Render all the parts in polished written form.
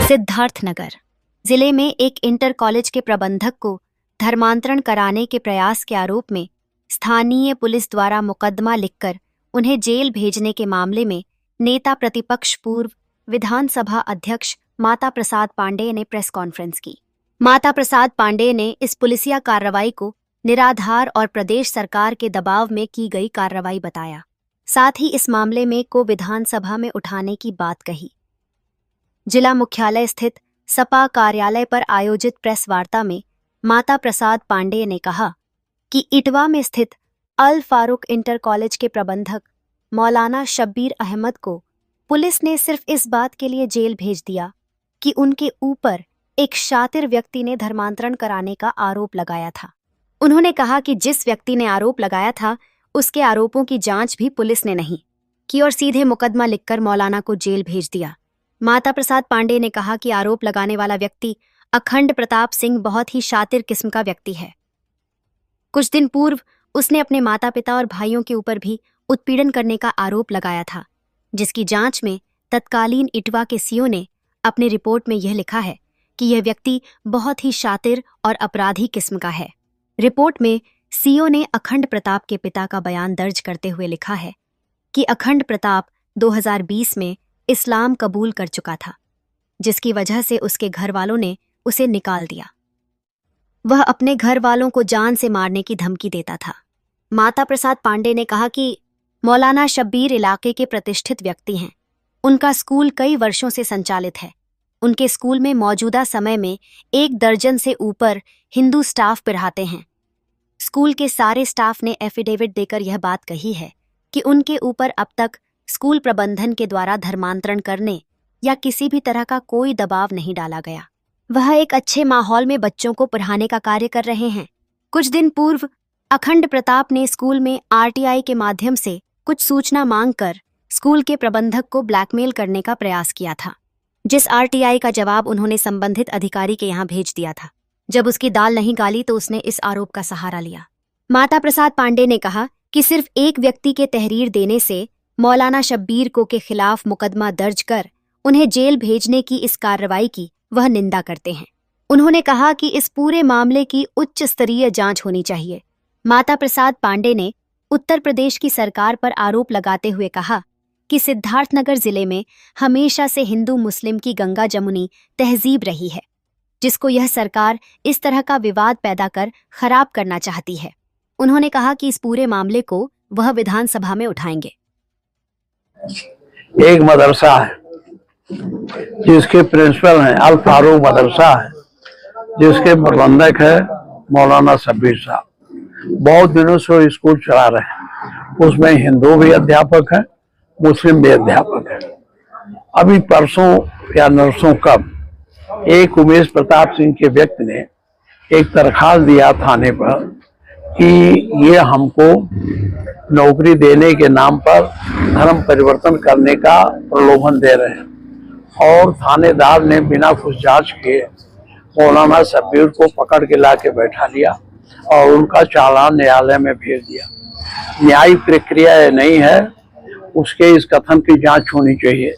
सिद्धार्थनगर जिले में एक इंटर कॉलेज के प्रबंधक को धर्मांतरण कराने के प्रयास के आरोप में स्थानीय पुलिस द्वारा मुकदमा लिखकर उन्हें जेल भेजने के मामले में नेता प्रतिपक्ष पूर्व विधानसभा अध्यक्ष माता प्रसाद पांडेय ने प्रेस कॉन्फ्रेंस की। माता प्रसाद पांडेय ने इस पुलिसिया कार्रवाई को निराधार और प्रदेश सरकार के दबाव में की गई कार्रवाई बताया। साथ ही इस मामले में को विधानसभा में उठाने की बात कही। जिला मुख्यालय स्थित सपा कार्यालय पर आयोजित प्रेस वार्ता में माता प्रसाद पांडेय ने कहा कि इटवा में स्थित अल फारूक इंटर कॉलेज के प्रबंधक मौलाना शब्बीर अहमद को पुलिस ने सिर्फ इस बात के लिए जेल भेज दिया कि उनके ऊपर एक शातिर व्यक्ति ने धर्मांतरण कराने का आरोप लगाया था। उन्होंने कहा कि जिस व्यक्ति ने आरोप लगाया था उसके आरोपों की जांच भी पुलिस ने नहीं की और सीधे मुकदमा लिखकर मौलाना को जेल भेज दिया। माता प्रसाद पांडेय ने कहा कि आरोप लगाने वाला व्यक्ति अखंड प्रताप सिंह बहुत ही शातिर किस्म का व्यक्ति है। कुछ दिन पूर्व उसने अपने माता पिता और भाइयों के ऊपर भी उत्पीड़न करने का आरोप लगाया था, जिसकी जांच में तत्कालीन इटवा के सीओ ने अपनी रिपोर्ट में यह लिखा है कि यह व्यक्ति बहुत ही शातिर और अपराधी किस्म का है। रिपोर्ट में सीओ ने अखंड प्रताप के पिता का बयान दर्ज करते हुए लिखा है कि अखंड प्रताप 2020 में इस्लाम कबूल कर चुका था, जिसकी वजह से उसके घर वालों ने उसे निकाल दिया। वह अपने घर वालों को जान से मारने की धमकी देता था। माता प्रसाद पांडेय ने कहा कि मौलाना शब्बीर इलाके के प्रतिष्ठित व्यक्ति हैं। उनका स्कूल कई वर्षों से संचालित है। उनके स्कूल में मौजूदा समय में 1 दर्जन से ऊपर हिंदू स्टाफ पढ़ाते हैं। स्कूल के सारे स्टाफ ने एफिडेविट देकर यह बात कही है कि उनके ऊपर अब तक स्कूल प्रबंधन के द्वारा धर्मांतरण करने या किसी भी तरह का कोई दबाव नहीं डाला गया। वह एक अच्छे माहौल में बच्चों को पढ़ाने का कार्य कर रहे हैं। कुछ दिन पूर्व अखंड प्रताप ने स्कूल में आरटीआई के माध्यम से कुछ सूचना मांगकर स्कूल के प्रबंधक को ब्लैकमेल करने का प्रयास किया था, जिस आरटीआई का जवाब उन्होंने संबंधित अधिकारी के यहाँ भेज दिया था। जब उसकी दाल नहीं गाली तो उसने इस आरोप का सहारा लिया। माता प्रसाद पांडेय ने कहा कि सिर्फ एक व्यक्ति के तहरीर देने से मौलाना शब्बीर को के खिलाफ मुकदमा दर्ज कर उन्हें जेल भेजने की इस कार्रवाई की वह निंदा करते हैं। उन्होंने कहा कि इस पूरे मामले की उच्च स्तरीय जांच होनी चाहिए। माता प्रसाद पांडेय ने उत्तर प्रदेश की सरकार पर आरोप लगाते हुए कहा कि सिद्धार्थनगर जिले में हमेशा से हिंदू मुस्लिम की गंगा जमुनी तहजीब रही है, जिसको यह सरकार इस तरह का विवाद पैदा कर खराब करना चाहती है। उन्होंने कहा कि इस पूरे मामले को वह विधानसभा में उठाएंगे। एक मदरसा है जिसके प्रिंसिपल हैं, अल फारूक मदरसा है जिसके प्रबंधक है मौलाना शब्बीर साहब। बहुत दिनों से वो स्कूल चला रहे हैं। उसमें हिंदू भी अध्यापक है, मुस्लिम भी अध्यापक है। अभी परसों या नरसों कब एक उमेश प्रताप सिंह के व्यक्ति ने एक दरखास्त दिया थाने पर कि ये हमको नौकरी देने के नाम पर धर्म परिवर्तन करने का प्रलोभन दे रहे हैं, और थानेदार ने बिना कुछ जांच के मौलाना शब्बीर को पकड़ के ला के बैठा लिया और उनका चालान न्यायालय में भेज दिया। न्यायिक प्रक्रिया नहीं है, उसके इस कथन की जांच होनी चाहिए।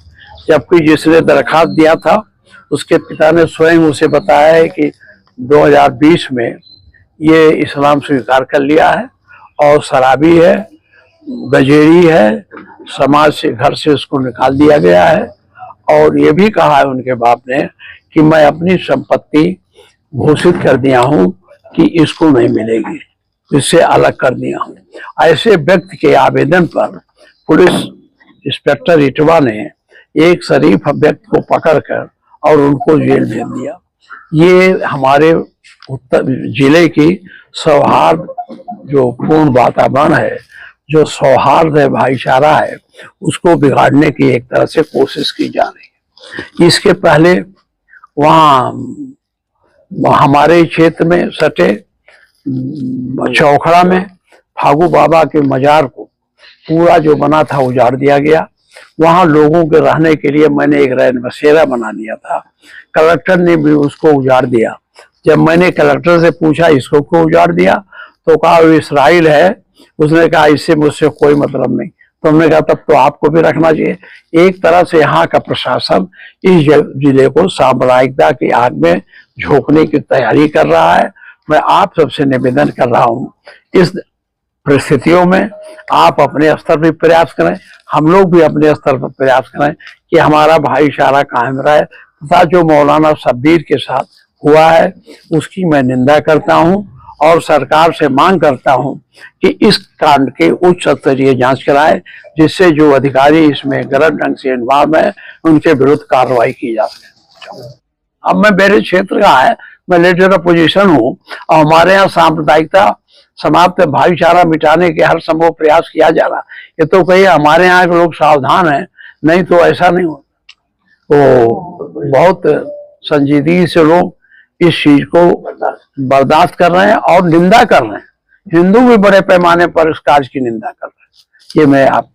जबकि जिसने दरखास्त दिया था उसके पिता ने स्वयं उसे बताया है कि 2020 में ये इस्लाम स्वीकार कर लिया है और शराबी है, गजेरी है, समाज से घर से उसको निकाल दिया गया है। और ये भी कहा है उनके बाप ने कि मैं अपनी संपत्ति घोषित कर दिया हूं कि इसको नहीं मिलेगी, इससे अलग कर दिया हूं। ऐसे व्यक्ति के आवेदन पर पुलिस इंस्पेक्टर इटवा ने एक शरीफ व्यक्ति को पकड़कर और उनको जेल भेज दिया। ये हमारे उत्तर जिले की सौहार्द जो पूर्ण वातावरण है, जो सौहार्द है, भाईचारा है, उसको बिगाड़ने की एक तरह से कोशिश की जा रही है। इसके पहले वहाँ हमारे क्षेत्र में सटे चौखड़ा में फागू बाबा के मजार को पूरा जो बना था उजाड़ दिया गया। वहाँ लोगों के रहने के लिए मैंने एक रैन बसेरा बना दिया था। कलेक्टर ने भी उसको उजाड़ दिया। जब मैंने कलेक्टर से पूछा इसको क्यों उजाड़ दिया तो कहा वो इसराइल है। उसने कहा इससे मुझसे कोई मतलब नहीं, तो हमने कहा तब तो आपको भी रखना चाहिए। एक तरह से यहाँ का प्रशासन इस जिले को साम्प्रदायिकता की आग में झोंकने की तैयारी कर रहा है। मैं आप सबसे निवेदन कर रहा हूँ, इस परिस्थितियों में आप अपने स्तर पर प्रयास करें, हम लोग भी अपने स्तर पर प्रयास करें कि हमारा भाईचारा कायम रहे, तथा जो मौलाना शब्बीर के साथ हुआ है उसकी मैं निंदा करता हूं और सरकार से मांग करता हूं कि इस कांड के उच्च स्तरीय जांच कराए, जिससे जो अधिकारी इसमें गलत ढंग से इन्वॉल्व है उनके विरुद्ध कार्रवाई की जा सके। अब मैं मेरे क्षेत्र का है, मैं लीडर अपोजिशन हूँ और हमारे यहाँ सांप्रदायिकता समाप्त, भाईचारा मिटाने के हर संभव प्रयास किया जा रहा। ये तो कहिए हमारे यहाँ के लोग सावधान हैं, नहीं तो ऐसा नहीं होता। तो बहुत संजीदगी से लोग इस चीज को बर्दाश्त कर रहे हैं और निंदा कर रहे हैं। हिंदू भी बड़े पैमाने पर इस कार्य की निंदा कर रहे हैं। ये मैं आप